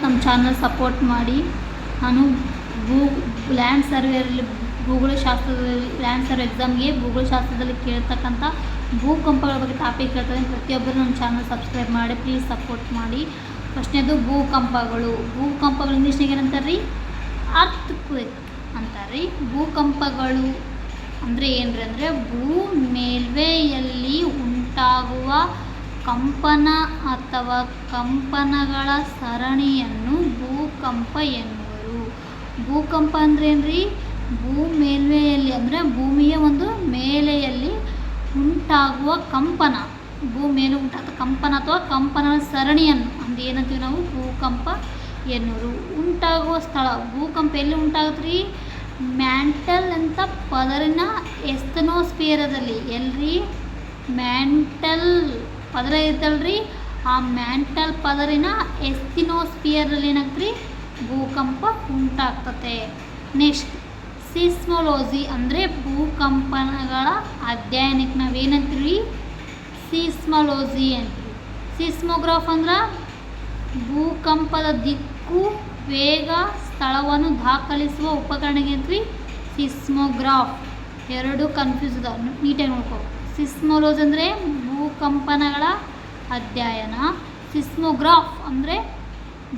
ನಮ್ಮ channel support ಮಾಡಿ. ನಾನು ಲ್ಯಾಂಡ್ ಸರ್ವೇಯಲ್ಲಿ ಭೂಗೋಳಶಾಸ್ತ್ರದಲ್ಲಿ ಲ್ಯಾಂಡ್ ಸರ್ವೆ ಎಕ್ಸಾಮ್ಗೆ ಭೂಗೋಳಶಾಸ್ತ್ರದಲ್ಲಿ ಕೇಳ್ತಕ್ಕಂಥ ಭೂಕಂಪಗಳ ಬಗ್ಗೆ ಟಾಪಿಕ್ ಹೇಳ್ತಾರೆ. ಪ್ರತಿಯೊಬ್ಬರು ನಮ್ಮ ಚಾನಲ್ ಸಬ್ಸ್ಕ್ರೈಬ್ ಮಾಡಿ, ಪ್ಲೀಸ್ ಸಪೋರ್ಟ್ ಮಾಡಿ. ಫಸ್ಟ್ನೇದು ಭೂಕಂಪಗಳು ಇಂಗ್ಲೀಷ್ನಾಗ ಏನಂತಾರೆ ರೀ? ಅರ್ಥಕ್ವೇಕ್ ಅಂತಾರೆ ರೀ. ಭೂಕಂಪಗಳು ಅಂದರೆ ಏನ್ರಿ ಅಂದರೆ ಭೂ ಮೇಲ್ಮೆಯಲ್ಲಿ ಉಂಟಾಗುವ ಕಂಪನ ಅಥವಾ ಕಂಪನಗಳ ಸರಣಿಯನ್ನು ಭೂಕಂಪ ಎನ್ನುವರು. ಭೂಕಂಪ ಅಂದರೆ ಏನ್ರಿ? ಭೂ ಮೇಲ್ಮೆಯಲ್ಲಿ ಅಂದರೆ ಭೂಮಿಯ ಒಂದು ಮೇಲೆಯಲ್ಲಿ ಉಂಟಾಗುವ ಕಂಪನ, ಮೇಲೆ ಉಂಟಾಗುವ ಕಂಪನ ಅಥವಾ ಕಂಪನಗಳ ಸರಣಿಯನ್ನು ಅಂದ್ರೆ ಏನಂತೀವಿ ನಾವು? ಭೂಕಂಪ ಎನ್ನುವರು. ಉಂಟಾಗುವ ಸ್ಥಳ ಭೂಕಂಪ ಎಲ್ಲಿ ಉಂಟಾಗುತ್ತೆ ರೀ? ಮ್ಯಾಂಟಲ್ ಅಂತ ಪದರಿನ ಎಸ್ತನೋಸ್ಫಿಯರದಲ್ಲಿ. ಎಲ್ರಿ? ಮ್ಯಾಂಟಲ್ ಪದರ ಇರ್ತಲ್ರಿ, ಆ ಮ್ಯಾಂಟಲ್ ಪದರಿನ ಎಸ್ತಿನೋಸ್ಫಿಯರಲ್ಲಿ ಏನಾಗ್ತದೆ ರೀ? ಭೂಕಂಪ ಉಂಟಾಗ್ತತೆ. ನೆಕ್ಸ್ಟ್ ಸಿಸ್ಮೋಲಜಿ ಅಂದರೆ ಭೂಕಂಪನಗಳ ಅಧ್ಯಯನಕ್ಕೆ ನಾವೇನಂತೀವಿ? ಸಿಸ್ಮೋಲಜಿ ಅಂತೀವಿ. ಸಿಸ್ಮೋಗ್ರಾಫ್ ಅಂದ್ರೆ ಭೂಕಂಪದ ದಿಕ್ಕು, ವೇಗ, ಸ್ಥಳವನ್ನು ದಾಖಲಿಸುವ ಉಪಕರಣಕ್ಕೆ ಅಂತೀವಿ ಸಿಸ್ಮೋಗ್ರಾಫ್. ಎರಡು ಕನ್ಫ್ಯೂಸ್ ಅದ, ನೀಟಾಗಿ ನೋಡ್ಕೋ. ಸಿಸ್ಮೋಲಜಿ ಅಂದರೆ ಭೂಕಂಪನಗಳ ಅಧ್ಯಯನ, ಸಿಸ್ಮೋಗ್ರಾಫ್ ಅಂದರೆ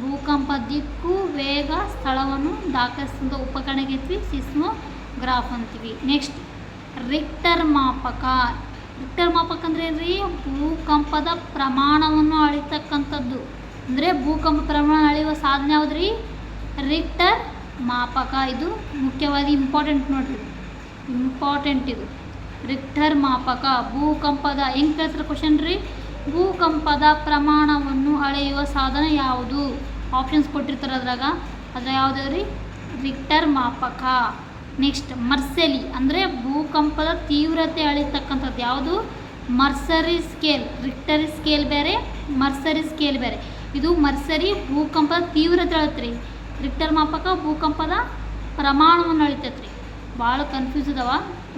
ಭೂಕಂಪ ದಿಕ್ಕು, ವೇಗ, ಸ್ಥಳವನ್ನು ದಾಖಲಿಸುವ ಉಪಕರಣಕ್ಕೆ ಅಂತೀವಿ ಸಿಸ್ಮೋಗ್ರಾಫ್ ಅಂತೀವಿ. ನೆಕ್ಸ್ಟ್ ರಿಕ್ಟರ್ ಮಾಪಕ. ರಿಕ್ಟರ್ ಮಾಪಕ ಅಂದರೆ ಏನ್ರಿ? ಭೂಕಂಪದ ಪ್ರಮಾಣವನ್ನು ಅಳಿತಕ್ಕಂಥದ್ದು. ಅಂದರೆ ಭೂಕಂಪ ಪ್ರಮಾಣ ಅಳೆಯುವ ಸಾಧನ ಯಾವುದ್ರಿ? ರಿಕ್ಟರ್ ಮಾಪಕ. ಇದು ಮುಖ್ಯವಾಗಿ ಇಂಪಾರ್ಟೆಂಟ್ ನೋಡ್ರಿ, ಇಂಪಾರ್ಟೆಂಟ್ ಇದು ರಿಕ್ಟರ್ ಮಾಪಕ. ಭೂಕಂಪದ ಹೆಂಗೆ ಕೇಳ್ತಾರೆ ಕ್ವಶನ್ ರೀ? ಭೂಕಂಪದ ಪ್ರಮಾಣವನ್ನು ಅಳೆಯುವ ಸಾಧನ ಯಾವುದು? ಆಪ್ಷನ್ಸ್ ಕೊಟ್ಟಿರ್ತಾರೆ ಅದ್ರಾಗ ಯಾವುದು ರೀ? ರಿಕ್ಟರ್ ಮಾಪಕ. ನೆಕ್ಸ್ಟ್ ಮರ್ಸೆಲಿ ಅಂದರೆ ಭೂಕಂಪದ ತೀವ್ರತೆ ಅಳಿತಕ್ಕಂಥದ್ದು ಯಾವುದು? ಮರ್ಸರಿ ಸ್ಕೇಲ್. ರಿಕ್ಟರ್ ಸ್ಕೇಲ್ ಬೇರೆ, ಮರ್ಸರಿ ಸ್ಕೇಲ್ ಬೇರೆ. ಇದು ಮರ್ಸರಿ ಭೂಕಂಪದ ತೀವ್ರತೆ ಅಳತ್ರಿ. ರಿಕ್ಟರ್ ಮಾಪಕ ಭೂಕಂಪದ ಪ್ರಮಾಣವನ್ನು ಅಳಿತೈತ್ರಿ. ಭಾಳ ಕನ್ಫ್ಯೂಸ್ ಅದಾವ.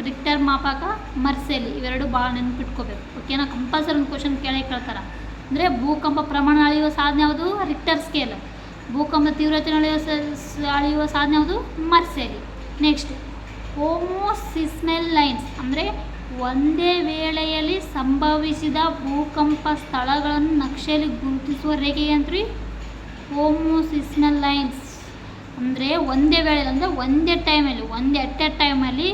ರಿಕ್ಟರ್ ಮಾಪಕ, ಮರ್ಸೆಲಿ ಇವೆರಡು ಭಾಳ ನೆನಪಿಟ್ಕೋಬೇಕು. ಓಕೆನಾ? ಕಂಪಲ್ಸರಿ ಒಂದು ಕ್ವಶನ್ ಕೇಳ್ತಾರೆ. ಅಂದರೆ ಭೂಕಂಪ ಪ್ರಮಾಣ ಅಳೆಯುವ ಸಾಧನ ಯಾವುದು? Richter scale. ಭೂಕಂಪ ತೀವ್ರತೆ ಅಳೆಯುವ ಸಾಧನ ಯಾವುದು? ಮರ್ಸೆಲಿ. ನೆಕ್ಸ್ಟ್ ಹೋಮೋಸಿಸ್ಮಲ್ ಲೈನ್ಸ್ ಅಂದರೆ ಒಂದೇ ವೇಳೆಯಲ್ಲಿ ಸಂಭವಿಸಿದ ಭೂಕಂಪ ಸ್ಥಳಗಳನ್ನು ನಕ್ಷೆಯಲ್ಲಿ ಗುರುತಿಸುವ ರೇಖೆ ಅಂತ್ರಿ ಹೋಮೋಸಿಸ್ಮಲ್ ಲೈನ್ಸ್. ಅಂದರೆ ಒಂದೇ ವೇಳೆ ಅಂದರೆ ಒಂದೇ ಟೈಮಲ್ಲಿ, ಎಟ್ ಎ ಟೈಮಲ್ಲಿ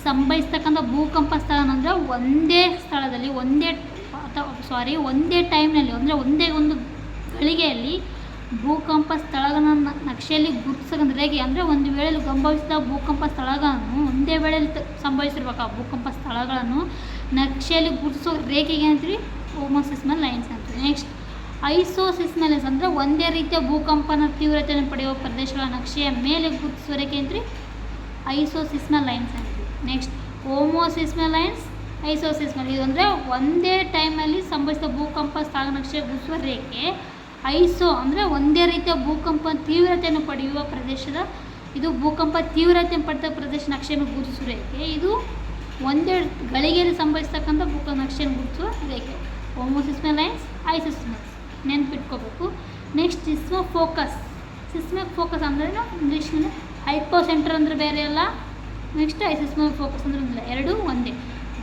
ಸಂಭವಿಸ್ತಕ್ಕಂಥ ಭೂಕಂಪ ಸ್ಥಳ ಅಂದರೆ ಒಂದೇ ಸ್ಥಳದಲ್ಲಿ ಒಂದೇ ಟೈಮ್ನಲ್ಲಿ ಅಂದರೆ ಒಂದೇ ಒಂದು ಗಳಿಗೆಯಲ್ಲಿ ಭೂಕಂಪ ಸ್ಥಳಗಳನ್ನು ನಕ್ಷೆಯಲ್ಲಿ ಗುರುತಿಸೋದು ರೇಖೆ. ಅಂದರೆ ಒಂದು ವೇಳೆಯಲ್ಲಿ ಸಂಭವಿಸಿದ ಭೂಕಂಪ ಸ್ಥಳಗಳನ್ನು ಒಂದೇ ವೇಳೆಯಲ್ಲಿ ಸಂಭವಿಸಿರ್ಬೇಕು. ಆ ಭೂಕಂಪ ಸ್ಥಳಗಳನ್ನು ನಕ್ಷೆಯಲ್ಲಿ ಗುರುತಿಸೋ ರೇಖೆಗೆ ಅಂತೀವಿ ಹೋಮೋಸಿಸ್ಮಲ್ ಲೈನ್ಸ್ ಅಂತೀವಿ. ನೆಕ್ಸ್ಟ್ ಐಸೋಸಿಸ್ಮಲ್ ಲೈನ್ಸ್ ಅಂದರೆ ಒಂದೇ ರೀತಿಯ ಭೂಕಂಪನ ತೀವ್ರತೆಯನ್ನು ಪಡೆಯುವ ಪ್ರದೇಶಗಳ ನಕ್ಷೆಯ ಮೇಲೆ ಗುರುತಿಸುವ ರೇಖೆ ಅಂತೀವಿ ಐಸೋಸಿಸ್ಮಲ್ ಲೈನ್ಸ್ ಅಂತೀವಿ. Next homoseismal lines, isoseismal. ಇದು ಅಂದರೆ ಒಂದೇ ಟೈಮಲ್ಲಿ ಸಂಭವಿಸಿದ ಭೂಕಂಪ ಸ್ಥಳ ನಕ್ಷೆ ಗುರುತಿಸುವ ರೇಖೆ. ಐಸೋ ಅಂದರೆ ಒಂದೇ ರೀತಿಯ ಭೂಕಂಪ ತೀವ್ರತೆಯನ್ನು ಪಡೆಯುವ ಪ್ರದೇಶದ, ಇದು ಭೂಕಂಪ ತೀವ್ರತೆಯನ್ನು ಪಡೆದ ಪ್ರದೇಶ ನಕ್ಷೆಯನ್ನು ಗುರುತಿಸುವ ರೇಖೆ. ಇದು ಒಂದೇ ಗಳಿಗೆಯಲ್ಲಿ ಸಂಭವಿಸ್ತಕ್ಕಂಥ ಭೂಕಂಪ ನಕ್ಷೆಯನ್ನು ಗುರುತಿಸುವ ರೇಖೆ. ಹೋಮೋಸಿಸ್ಮಲ್ ಲೈನ್ಸ್, ಐಸೋಸಿಸ್ಮಲ್ ನೆನ್ಪಿಟ್ಕೋಬೇಕು. ನೆಕ್ಸ್ಟ್ ಸಿಸ್ಮೋ ಫೋಕಸ್ ಅಂದರೆ ಇಂಗ್ಲೀಷ್ನಲ್ಲಿ ಹೈಪೋ ಸೆಂಟರ್ ಅಂದರೆ ಬೇರೆ ಅಲ್ಲ. ನೆಕ್ಸ್ಟ್ ಐಸಿಸ್ಮೋ ಫೋಕಸ್ ಅಂದರೆ ಎರಡೂ ಒಂದೇ.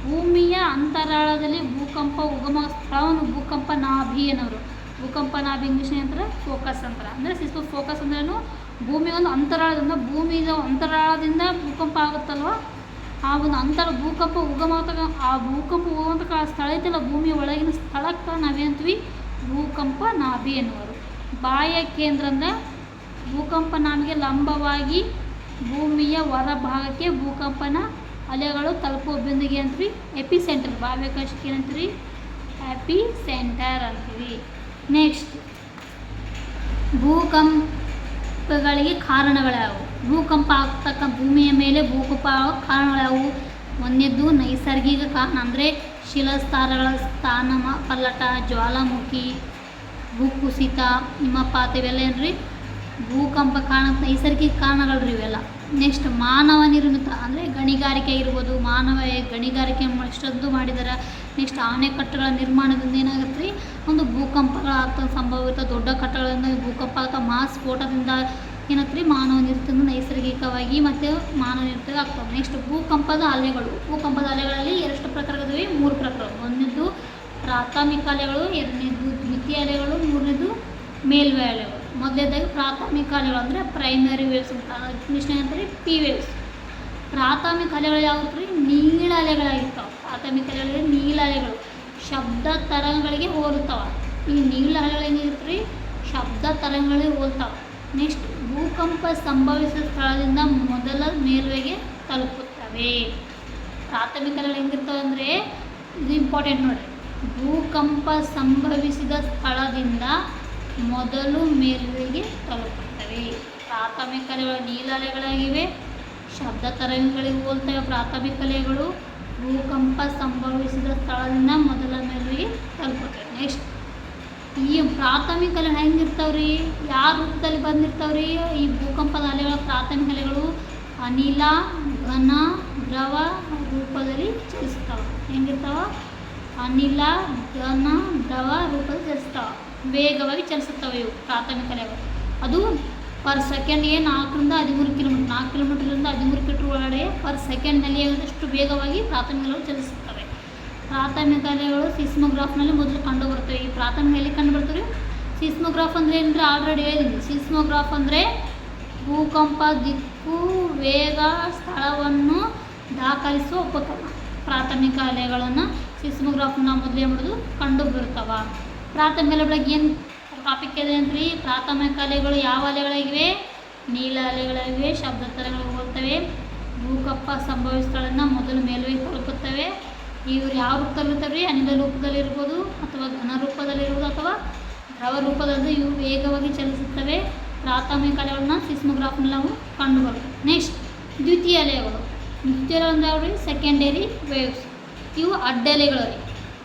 ಭೂಮಿಯ ಅಂತರಾಳದಲ್ಲಿ ಭೂಕಂಪ ಉಗಮ ಸ್ಥಳವನ್ನು ಭೂಕಂಪ ನಾಭಿ ಅನ್ನೋರು. ಭೂಕಂಪ ನಾಭಿ ಇಂಗ್ಲೀಷ್ ಅಂತಾರೆ ಫೋಕಸ್ ಅಂತಾರೆ. ಅಂದರೆ ಸಿಸ್ಮೋ ಫೋಕಸ್ ಅಂದ್ರೇನು? ಭೂಮಿ ಒಂದು ಅಂತರಾಳದಿಂದ, ಭೂಮಿಯ ಅಂತರಾಳದಿಂದ ಭೂಕಂಪ ಆಗುತ್ತಲ್ವ, ಆ ಒಂದು ಭೂಕಂಪ ಉಗಮವಂತ ಸ್ಥಳ ಐತಲ್ಲ ಭೂಮಿಯ ಒಳಗಿನ ಸ್ಥಳಕ್ಕೆ ನಾವೇಂತೀವಿ ಭೂಕಂಪ ನಾಭಿ ಎನ್ನುವರು. ಬಾಹ್ಯ ಕೇಂದ್ರ ಅಂದರೆ ಭೂಕಂಪ ನಾಭಿಗೆ ಲಂಬವಾಗಿ ಭೂಮಿಯ ಹೊರಭಾಗಕ್ಕೆ ಭೂಕಂಪನ ಅಲೆಗಳು ತಲುಪುವ ಬಿಂದುಗೆ ಅಂತೀವಿ ಎಪಿ ಸೆಂಟರ್. ಬಾಹ್ಯಾಕಾಶಕ್ಕೆ ಏನಂತೀವಿ? ಎಪಿ ಸೆಂಟರ್ ಅಂತೀವಿ. ನೆಕ್ಸ್ಟ್ ಭೂಕಂಪಗಳಿಗೆ ಕಾರಣಗಳ್ಯಾವು? ಭೂಕಂಪ ಆಗ್ತಕ್ಕ ಭೂಮಿಯ ಮೇಲೆ ಭೂಕಂಪ ಆಗೋ ಕಾರಣಗಳ್ಯಾವು? ಒಂದನೇದ್ದು ನೈಸರ್ಗಿಕ ಕಾರಣ ಅಂದರೆ ಶಿಲಾಸ್ತರಗಳ ಸ್ಥಾನ ಪಲ್ಲಟ, ಜ್ವಾಲಾಮುಖಿ, ಭೂಕುಸಿತ, ಹಿಮಪಾತ ಇವೆಲ್ಲ ಏನ್ರಿ ಭೂಕಂಪ ಕಾರಣ ನೈಸರ್ಗಿಕ ಕಾರಣಗಳು ರೀ ಇವೆಲ್ಲ. ನೆಕ್ಸ್ಟ್ ಮಾನವ ನಿರ್ಮಿತ ಅಂದರೆ ಗಣಿಗಾರಿಕೆ ಇರ್ಬೋದು, ಮಾನವ ಗಣಿಗಾರಿಕೆ ಎಷ್ಟೊಂದು ಮಾಡಿದ್ದಾರೆ. ನೆಕ್ಸ್ಟ್ ಆಣೆಕಟ್ಟುಗಳ ನಿರ್ಮಾಣದಿಂದ ಏನಾಗುತ್ತೆ ರೀ, ಒಂದು ಭೂಕಂಪಗಳಾಗ್ತಾ ಸಂಭವ ಇರ್ತದೆ. ದೊಡ್ಡ ಕಟ್ಟಡಗಳಿಂದ ಭೂಕಂಪ ಅಥವಾ ಸ್ಫೋಟದಿಂದ ಏನಾಗ್ತದೆ ರೀ, ಮಾನವ ನಿರ್ಮಿತ ನೈಸರ್ಗಿಕವಾಗಿ ಮತ್ತು ಮಾನವ ನಿರ್ಮಿತ ಆಗ್ತವೆ. ನೆಕ್ಸ್ಟ್ ಭೂಕಂಪದ ಅಲೆಗಳು. ಭೂಕಂಪದ ಅಲೆಗಳಲ್ಲಿ ಎರಡು ಪ್ರಕಾರಗಳಿವೆ, 3 ಪ್ರಕಾರ. ಒಂದನೇದು ಪ್ರಾಥಮಿಕ ಅಲೆಗಳು, ಎರಡನೇದು ದ್ವಿತೀಯ ಅಲೆಗಳು, ಮೂರನೇದು ಮೇಲ್ಮೈ ಅಲೆಗಳು. ಮೊದಲನೇದಾಗಿ ಪ್ರಾಥಮಿಕ ಅಲೆಗಳು ಅಂದರೆ ಪ್ರೈಮರಿ ವೇವ್ಸ್ ಅಂತ, ಇಂಗ್ಲೀಷ್ನ ಅಂತಾರೆ ಪಿ ವೇವ್ಸ್. ಪ್ರಾಥಮಿಕ ಅಲೆಗಳು ಯಾವುದು ರೀ, ನೀಳ ಅಲೆಗಳಾಗಿರ್ತಾವೆ. ಪ್ರಾಥಮಿಕ ಅಲೆಗಳಿಗೆ ನೀಳ ಅಲೆಗಳು ಶಬ್ದ ತರಂಗಗಳಿಗೆ ಹೋಲುತ್ತವೆ. ಈ ನೀಳ ಅಲೆಗಳು ಏನಿರುತ್ತೆ ರೀ, ಶಬ್ದ ತರಂಗಗಳಿಗೆ ಹೋಲ್ತಾವೆ. ನೆಕ್ಸ್ಟ್ ಭೂಕಂಪ ಸಂಭವಿಸಿದ ಸ್ಥಳದಿಂದ ಮೊದಲ ಮೇಲ್ಮೈಗೆ ತಲುಪುತ್ತವೆ. ಪ್ರಾಥಮಿಕ ಅಲೆಗಳು ಹೆಂಗಿರ್ತವೆ ಅಂದರೆ, ಇದು ಇಂಪಾರ್ಟೆಂಟ್ ನೋಡಿರಿ, ಭೂಕಂಪ ಸಂಭವಿಸಿದ ಸ್ಥಳದಿಂದ ಮೊದಲು ಮೇಲ್ಮೈಗೆ ತಲುಪುತ್ತವೆ. ಪ್ರಾಥಮಿಕ ಅಲೆಗಳು ನೀಲ ಅಲೆಗಳಾಗಿವೆ, ಶಬ್ದ ತರಂಗಗಳಿಗೆ ಹೋಲ್ತವೆ. ಪ್ರಾಥಮಿಕ ಅಲೆಗಳು ಭೂಕಂಪ ಸಂಭವಿಸಿದ ಸ್ಥಳದಿಂದ ಮೊದಲ ಮೇಲ್ಮೈಗೆ ತಲುಪುತ್ತವೆ. ನೆಕ್ಸ್ಟ್ ಈ ಪ್ರಾಥಮಿಕ ಅಲೆಗಳು ಹೆಂಗಿರ್ತಾವ್ರಿ, ಯಾವ ರೂಪದಲ್ಲಿ ಬಂದಿರ್ತಾವ್ರಿ, ಈ ಭೂಕಂಪದ ಅಲೆಗಳ ಪ್ರಾಥಮಿಕ ಅಲೆಗಳು ಅನಿಲ, ಘನ, ದ್ರವ ರೂಪದಲ್ಲಿ ಚಲಿಸ್ತಾವೆ. ಹೆಂಗಿರ್ತಾವ, ಅನಿಲ, ಘನ, ದ್ರವ ರೂಪದಲ್ಲಿ ಚಲಿಸ್ತಾವೆ, ವೇಗವಾಗಿ ಚಲಿಸುತ್ತವೆ ಇವು ಪ್ರಾಥಮಿಕ ಅಲೆಗಳು. ಅದು ಪರ್ ಸೆಕೆಂಡ್ಗೆ 4 ರಿಂದ 13 ಕಿಲೋಮೀಟರ್, 4 ಕಿಲೋಮೀಟರ್ಲಿಂದ 13 ಕಿಲೋಮೀಟರ್ ಒಳಗಡೆ ಪರ್ ಸೆಕೆಂಡ್ನಲ್ಲಿ ಆದಷ್ಟು ವೇಗವಾಗಿ ಪ್ರಾಥಮಿಕ ಅಲೆಗಳು ಚಲಿಸುತ್ತವೆ. ಪ್ರಾಥಮಿಕ ಅಲೆಗಳು ಸಿಸ್ಮೋಗ್ರಾಫ್ನಲ್ಲಿ ಮೊದಲು ಕಂಡು ಬರ್ತವೆ. ಈ ಪ್ರಾಥಮಿಕ ಎಲ್ಲಿ ಕಂಡು ಬರ್ತವೆ, ಸಿಸ್ಮೋಗ್ರಾಫ್ ಅಂದರೆ ಏನಂದರೆ ಆಲ್ರೆಡಿ ಹೇಳಿದ್ದೀನಿ. ಸಿಸ್ಮೋಗ್ರಾಫ್ ಅಂದರೆ ಭೂಕಂಪ ದಿಕ್ಕು, ವೇಗ, ಸ್ಥಳವನ್ನು ದಾಖಲಿಸುವ ಉಪಕರಣ. ಪ್ರಾಥಮಿಕ ಅಲೆಗಳನ್ನು ಸಿಸ್ಮೋಗ್ರಾಫ್ನ ಮೊದಲೇ ಮಾಡೋದು ಕಂಡು ಬರ್ತವೆ. ಪ್ರಾಥಮಿಕ ಅಲೆಗಳಿಗೆ ಏನು ಟಾಪಿಕ್ ಇದೆ ಅಂದರೆ, ಪ್ರಾಥಮಿಕ ಅಲೆಗಳು ಯಾವ ಅಲೆಗಳಾಗಿವೆ, ನೀಲ ಅಲೆಗಳಾಗಿವೆ, ಶಬ್ದ ತರಂಗಗಳು ಹೋಗ್ತವೆ. ಭೂಕಂಪ ಸಂಭವಿಸಿದ ಸ್ಥಳದಿಂದ ಮೊದಲು ಮೇಲ್ಮೈ ತಲುಪುತ್ತವೆ. ಇವರು ಯಾವ ರೂಪದಲ್ಲಿರ್ತವೆ, ಅನಿಲ ರೂಪದಲ್ಲಿರ್ಬೋದು, ಅಥವಾ ಘನ ರೂಪದಲ್ಲಿರ್ಬೋದು, ಅಥವಾ ದ್ರವ ರೂಪದಲ್ಲಿ ಇವು ವೇಗವಾಗಿ ಚಲಿಸುತ್ತವೆ. ಪ್ರಾಥಮಿಕ ಅಲೆಗಳನ್ನ ಸಿಸ್ಮೋಗ್ರಾಫ್ನಲ್ಲಿ ನಾವು ಕಂಡುಬರ್ತವೆ. ನೆಕ್ಸ್ಟ್ ದ್ವಿತೀಯ ಅಲೆಗಳು. ದ್ವಿತೀಯ ಅಲೆಗಳು ಯಾವ ರೀ, ಸೆಕೆಂಡರಿ ವೇವ್ಸ್. ಇವು ಅಡ್ಡ ಅಲೆಗಳು ರೀ.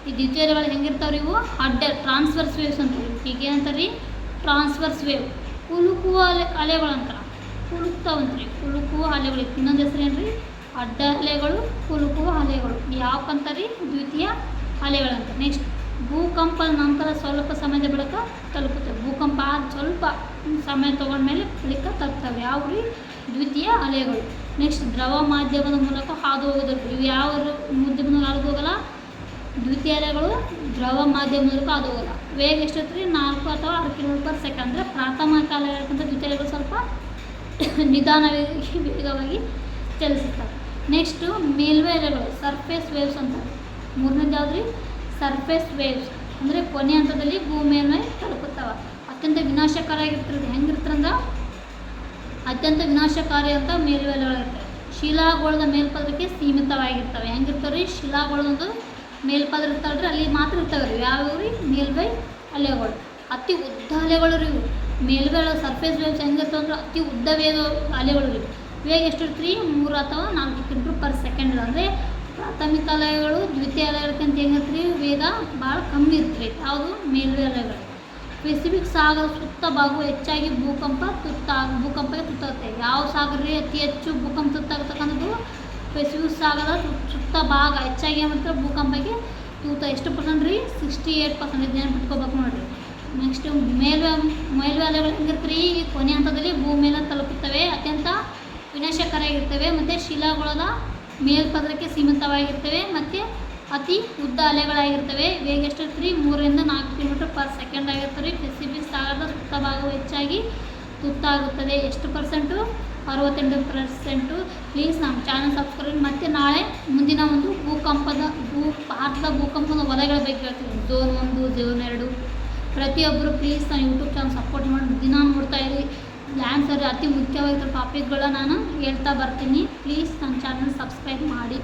ಈ ದ್ವಿತೀಯ ಅಲೆಗಳು ಹೆಂಗಿರ್ತಾವ್ರಿ, ಇವು ಅಡ್ಡ ಟ್ರಾನ್ಸ್ವರ್ಸ್ ವೇವ್ಸ್ ಅಂತಾರೆ. ಹೀಗೆ ಅಂತಾರೆ ಟ್ರಾನ್ಸ್ವರ್ಸ್ ವೇವ್. ಕುಲುಕುವ ಅಲೆಗಳು ಅಂತಾರೆ, ಕುಲುಕ್ತಾವಂತ್ರಿ, ಕುಲುಕುವ ಅಲೆಗಳು. ಇನ್ನೊಂದು ಹೆಸರು ಏನು ರೀ, ಅಡ್ಡ ಅಲೆಗಳು, ಕುಲುಕುವ ಅಲೆಗಳು. ಯಾಕಂತಾರೆ ದ್ವಿತೀಯ ಅಲೆಗಳಂತ. ನೆಕ್ಸ್ಟ್ ಭೂಕಂಪದ ನಂತರ ಸ್ವಲ್ಪ ಸಮಯದ ಬಳಿಕ ತಲುಪುತ್ತವೆ. ಭೂಕಂಪ ಸ್ವಲ್ಪ ಸಮಯ ತಗೊಂಡ್ಮೇಲೆ ಬಳಿಕ ತಲುಪ್ತವೆ. ಯಾವ ರೀ, ದ್ವಿತೀಯ ಅಲೆಗಳು. ನೆಕ್ಸ್ಟ್ ದ್ರವ ಮಾಧ್ಯಮದ ಮೂಲಕ ಹಾದು ಹೋಗೋದಕ್ಕೆ. ಇವು ಯಾವ ಮಾಧ್ಯಮದಲ್ಲಿ ಹಾದು ಹೋಗಲ್ಲ, ದ್ವಿತೀಯ ಅಲೆಗಳು ದ್ರವ ಮಾಧ್ಯಮ ಮೂಲಕ ಹಾದು ಹೋಗಲ್ಲ. ವೇಗ ಎಷ್ಟಿತ್ತು ರೀ, 4 ಅಥವಾ 6 ಕಿಲೋಮೀಟರ್ ಪರ್ ಸೆಕೆಂಡ್. ಅಂದರೆ ಪ್ರಾಥಮಿಕ ಅಲೆಗಳಕ್ಕಿಂತ ದ್ವಿತೀಯ ಅಲೆಗಳು ಸ್ವಲ್ಪ ನಿಧಾನವಾಗಿ ವೇಗವಾಗಿ ಚಲಿಸುತ್ತವೆ. ನೆಕ್ಸ್ಟು ಮೇಲ್ಮೈ ಅಲೆಗಳು, ಸರ್ಫೇಸ್ ವೇವ್ಸ್ ಅಂತಾರೆ. ಮೂರನೇದು ಯಾವ್ದು ರೀ, ಸರ್ಫೇಸ್ ವೇವ್ಸ್. ಅಂದರೆ ಕೊನೆ ಹಂತದಲ್ಲಿ ಭೂಮಿ ಮೇಲ್ಮೈ ತಲುಪುತ್ತವೆ. ಅತ್ಯಂತ ವಿನಾಶಕಾರಿಯಾಗಿರ್ತದೆ. ಹೆಂಗಿರ್ತಂದ್ರೆ ಅತ್ಯಂತ ವಿನಾಶಕಾರಿ ಅಂತ ಮೇಲ್ಮೈ ಅಲೆಗಳಿರ್ತವೆ. ಶಿಲಾಗೋಳದ ಮೇಲ್ಪದರಕ್ಕೆ ಸೀಮಿತವಾಗಿರ್ತವೆ. ಹೆಂಗಿರ್ತಾವೆ ರೀ, ಶಿಲಾಗೋಳದೊಂದು ಮೇಲ್ಪದ್ರ ಇರ್ತಾವೆ ರೀ, ಅಲ್ಲಿ ಮಾತ್ರ ಇರ್ತವೆ ರೀ. ಯಾವ್ಯಾವ ರೀ, ಮೇಲ್ಮೈ ಅಲೆಗಳು. ಅತಿ ಉದ್ದ ಅಲೆಗಳು ರೀ ಇವು. ಮೇಲ್ಮೈ ಸರ್ಫೇಸ್ ವೇವ್ಸ್ ಹೆಂಗಿರ್ತವೆ ಅಂದ್ರೆ ಅತಿ ಉದ್ದ ವೇಗ ಅಲೆಗಳು ರೀ. ವೇಗ ಎಷ್ಟಿರ್ತೀರಿ, 3 ಅಥವಾ 4 ಕಿಲೋಮೀಟರ್ ಪರ್ ಸೆಕೆಂಡ್. ಅಂದರೆ ಪ್ರಾಥಮಿಕ ಅಲೆಗಳು ದ್ವಿತೀಯ ಅಲೆಗಳಕ್ಕಿಂತ ಹೆಂಗಿರ್ತೀರಿ, ವೇಗ ಭಾಳ ಕಮ್ಮಿ ಇರ್ತೀರಿ. ಯಾವುದು, ಮೇಲ್ಮೈ ಅಲೆಗಳು. ಪೆಸಿಫಿಕ್ ಸಾಗರ ಸುತ್ತ ಭಾಗವು ಹೆಚ್ಚಾಗಿ ಭೂಕಂಪಕ್ಕೆ ತುತ್ತಾಗುತ್ತೆ. ಯಾವ ಸಾಗರ ರೀ ಅತಿ ಹೆಚ್ಚು ಭೂಕಂಪ ತುತ್ತಾಗತಕ್ಕಂಥದ್ದು, ಪೆಸಿಫಿಕ್ ಸಾಗರದ ಸುತ್ತ ಭಾಗ ಹೆಚ್ಚಾಗಿ ಏನ್ಮಾಡ್ತಾರೆ, ಭೂಕಂಪಕ್ಕೆ ತೂತ. ಎಷ್ಟು ಪರ್ಸೆಂಟ್ ರೀ, 68% ನೆನಪಿಟ್ಕೋಬೇಕು ನೋಡಿರಿ. ನೆಕ್ಸ್ಟ್ ಮೇಲ್ಮೈ ಅಲೆಗಳು ಹೆಂಗಿರ್ತೀರಿ, ಕೊನೆ ಹಂತದಲ್ಲಿ ಭೂಮಿ ಮೇಲೆ ತಲುಪುತ್ತವೆ. ಅತ್ಯಂತ ವಿನಾಶಕಾರಿಯಾಗಿರ್ತವೆ ಮತ್ತು ಶಿಲಾಗೋಳದ ಮೇಲ್ಪದರಕ್ಕೆ ಸೀಮಿತವಾಗಿರ್ತವೆ ಮತ್ತು ಅತಿ ಉದ್ದ ಅಲೆಗಳಾಗಿರ್ತವೆ. ವೇಗ ಎಷ್ಟಿರ್ತೀರಿ, 3 ರಿಂದ 4 ಕಿಲೋಮೀಟರ್ ಪರ್ ಸೆಕೆಂಡ್ ಆಗಿರ್ತಾರೆ. ಪೆಸಿಫಿಕ್ ಸಾಗರದ ಸುತ್ತ ಭಾಗವು ಹೆಚ್ಚಾಗಿ ತುತ್ತಾಗುತ್ತದೆ. ಎಷ್ಟು ಪರ್ಸೆಂಟು, 68%. ಪ್ಲೀಸ್ ನಮ್ಮ ಚಾನಲ್ ಸಬ್ಸ್ಕ್ರೈಬ್. ಮತ್ತು ನಾಳೆ ಮುಂದಿನ ಒಂದು ಭಾರತದ ಭೂಕಂಪದ ವಲಯಗಳ ಬಗ್ಗೆ ಹೇಳ್ತೀವಿ. Zone 1, zone 2. ಪ್ರತಿಯೊಬ್ಬರು ಪ್ಲೀಸ್ ನಾನು ಯೂಟ್ಯೂಬ್ ಚಾನಲ್ ಸಪೋರ್ಟ್ ಮಾಡಿ ದಿನ ನೋಡ್ತಾ ಇರಿ. ಆನ್ಸರ್ ಅತಿ ಮುಖ್ಯವಾಗಿರೋ ಟಾಪಿಕ್ಗಳ ನಾನು ಹೇಳ್ತಾ ಬರ್ತೀನಿ. ಪ್ಲೀಸ್ ನನ್ನ ಚಾನಲ್ ಸಬ್ಸ್ಕ್ರೈಬ್ ಮಾಡಿ.